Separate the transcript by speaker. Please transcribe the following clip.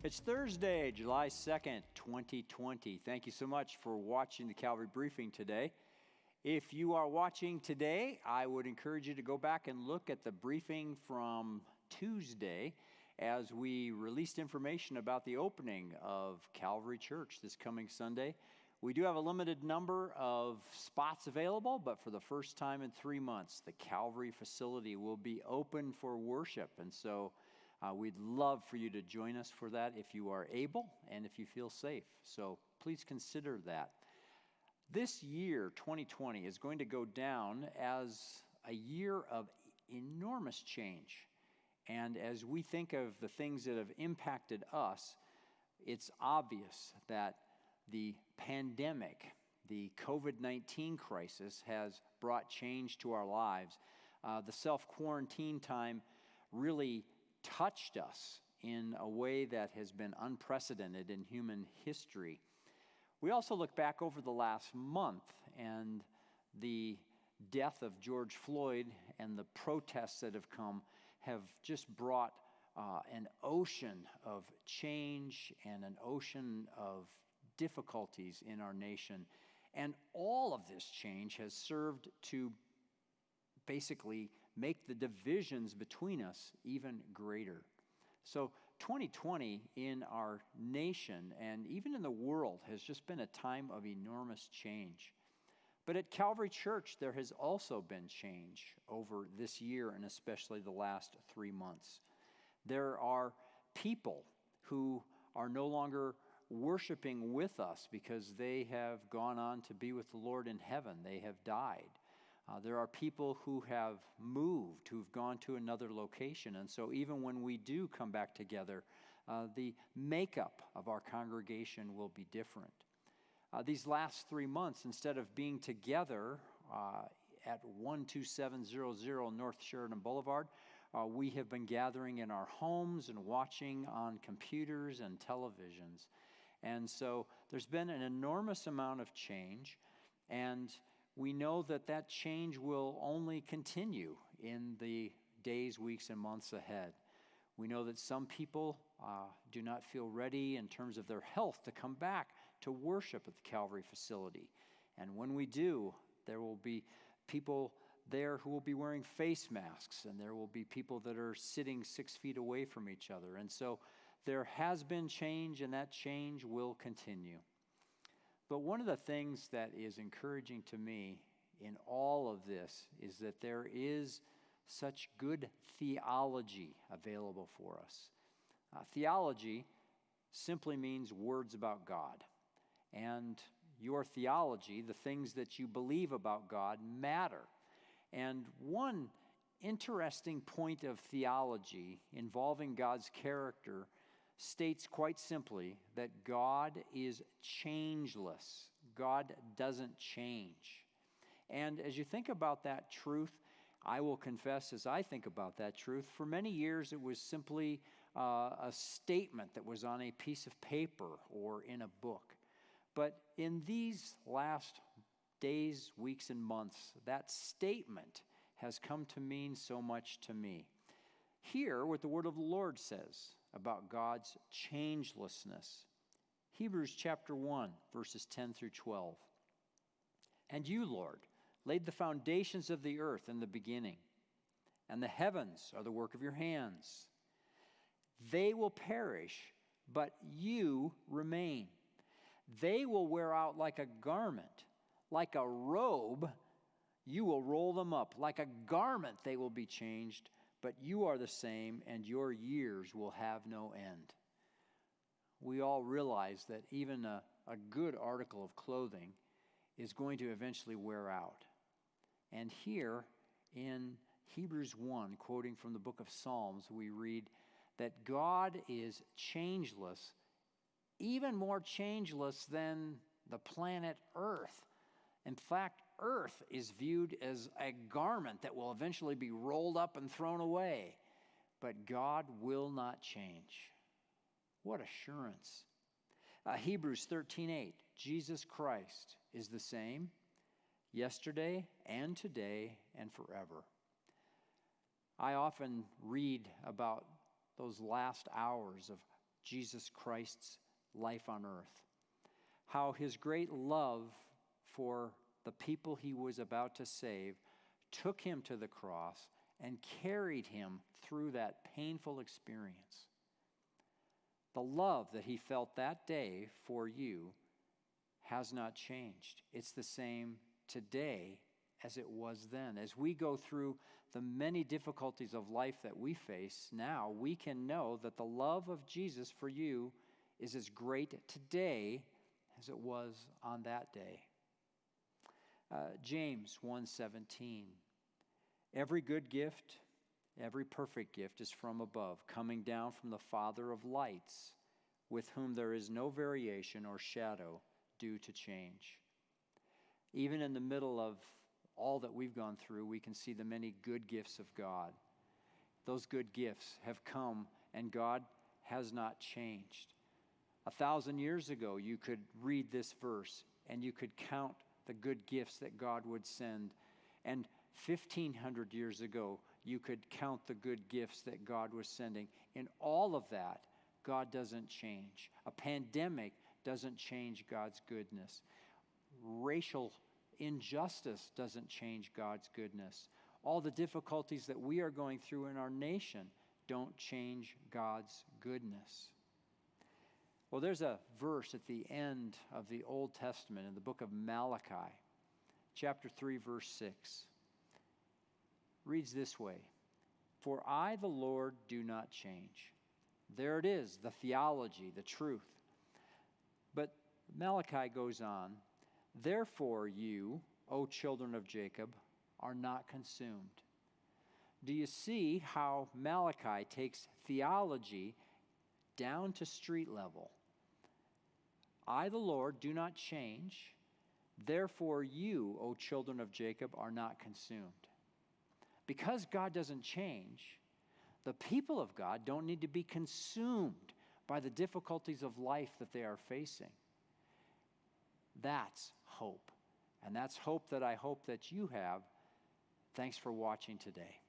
Speaker 1: It's Thursday, July 2nd, 2020. Thank you so much for watching the Calvary Briefing today. If you are watching today, I would encourage you to go back and look at the briefing from Tuesday as we released information about the opening of Calvary Church this coming Sunday. We do have a limited number of spots available, but for the first time in 3 months, the Calvary facility will be open for worship. And so we'd love for you to join us for that if you are able and if you feel safe. So please consider that. This year, 2020, is going to go down as a year of enormous change. And as we think of the things that have impacted us, it's obvious that the pandemic, the COVID-19 crisis, has brought change to our lives. The self-quarantine time really touched us in a way that has been unprecedented in human history. We also look back over the last month and the death of George Floyd and the protests that have come have just brought an ocean of change and an ocean of difficulties in our nation. And all of this change has served to basically make the divisions between us even greater. So 2020 in our nation and even in the world has just been a time of enormous change. But at Calvary Church, there has also been change over this year and especially the last 3 months. There are people who are no longer worshiping with us because they have gone on to be with the Lord in heaven. They have died. There are people who have moved, who've gone to another location. And so even when we do come back together, the makeup of our congregation will be different. These last 3 months, instead of being together at 12700 North Sheridan Boulevard, we have been gathering in our homes and watching on computers and televisions. And so there's been an enormous amount of change, and we know that that change will only continue in the days, weeks, and months ahead. We know that some people do not feel ready in terms of their health to come back to worship at the Calvary facility. And when we do, there will be people there who will be wearing face masks, and there will be people that are sitting 6 feet away from each other. And so there has been change, and that change will continue. But one of the things that is encouraging to me in all of this is that there is such good theology available for us. Theology simply means words about God. And your theology, the things that you believe about God, matter. And one interesting point of theology involving God's character states quite simply that God is changeless. God doesn't change. And as you think about that truth, I will confess, as I think about that truth, for many years it was simply a statement that was on a piece of paper or in a book. But in these last days, weeks, and months, that statement has come to mean so much to me. Hear what the word of the Lord says about God's changelessness. Hebrews chapter 1, verses 10 through 12. And you, Lord, laid the foundations of the earth in the beginning, and the heavens are the work of your hands. They will perish, but you remain. They will wear out like a garment, like a robe, you will roll them up. Like a garment they will be changed, but you are the same, and your years will have no end. We all realize that even a good article of clothing is going to eventually wear out. And here in Hebrews 1, quoting from the book of Psalms, we read that God is changeless, even more changeless than the planet Earth. In fact, Earth is viewed as a garment that will eventually be rolled up and thrown away. But God will not change. What assurance. Hebrews 13:8, Jesus Christ is the same yesterday and today and forever. I often read about those last hours of Jesus Christ's life on earth, how his great love for the people he was about to save took him to the cross and carried him through that painful experience. The love that he felt that day for you has not changed. It's the same today as it was then. As we go through the many difficulties of life that we face now, we can know that the love of Jesus for you is as great today as it was on that day. James 1:17. Every good gift, every perfect gift is from above, coming down from the Father of lights, with whom there is no variation or shadow due to change. Even in the middle of all that we've gone through, we can see the many good gifts of God. Those good gifts have come, and God has not changed. 1,000 years ago, you could read this verse, and you could count the good gifts that God would send. And 1,500 years ago, you could count the good gifts that God was sending. In all of that, God doesn't change. A pandemic doesn't change God's goodness. Racial injustice doesn't change God's goodness. All the difficulties that we are going through in our nation don't change God's goodness. Well, there's a verse at the end of the Old Testament in the book of Malachi, chapter 3, verse 6. Reads this way: "For I, the Lord, do not change." There it is, the theology, the truth. But Malachi goes on, "Therefore you, O children of Jacob, are not consumed." Do you see how Malachi takes theology down to street level? I, the Lord, do not change. Therefore you, O children of Jacob, are not consumed. Because God doesn't change, the people of God don't need to be consumed by the difficulties of life that they are facing. That's hope. And that's hope that I hope that you have. Thanks for watching today.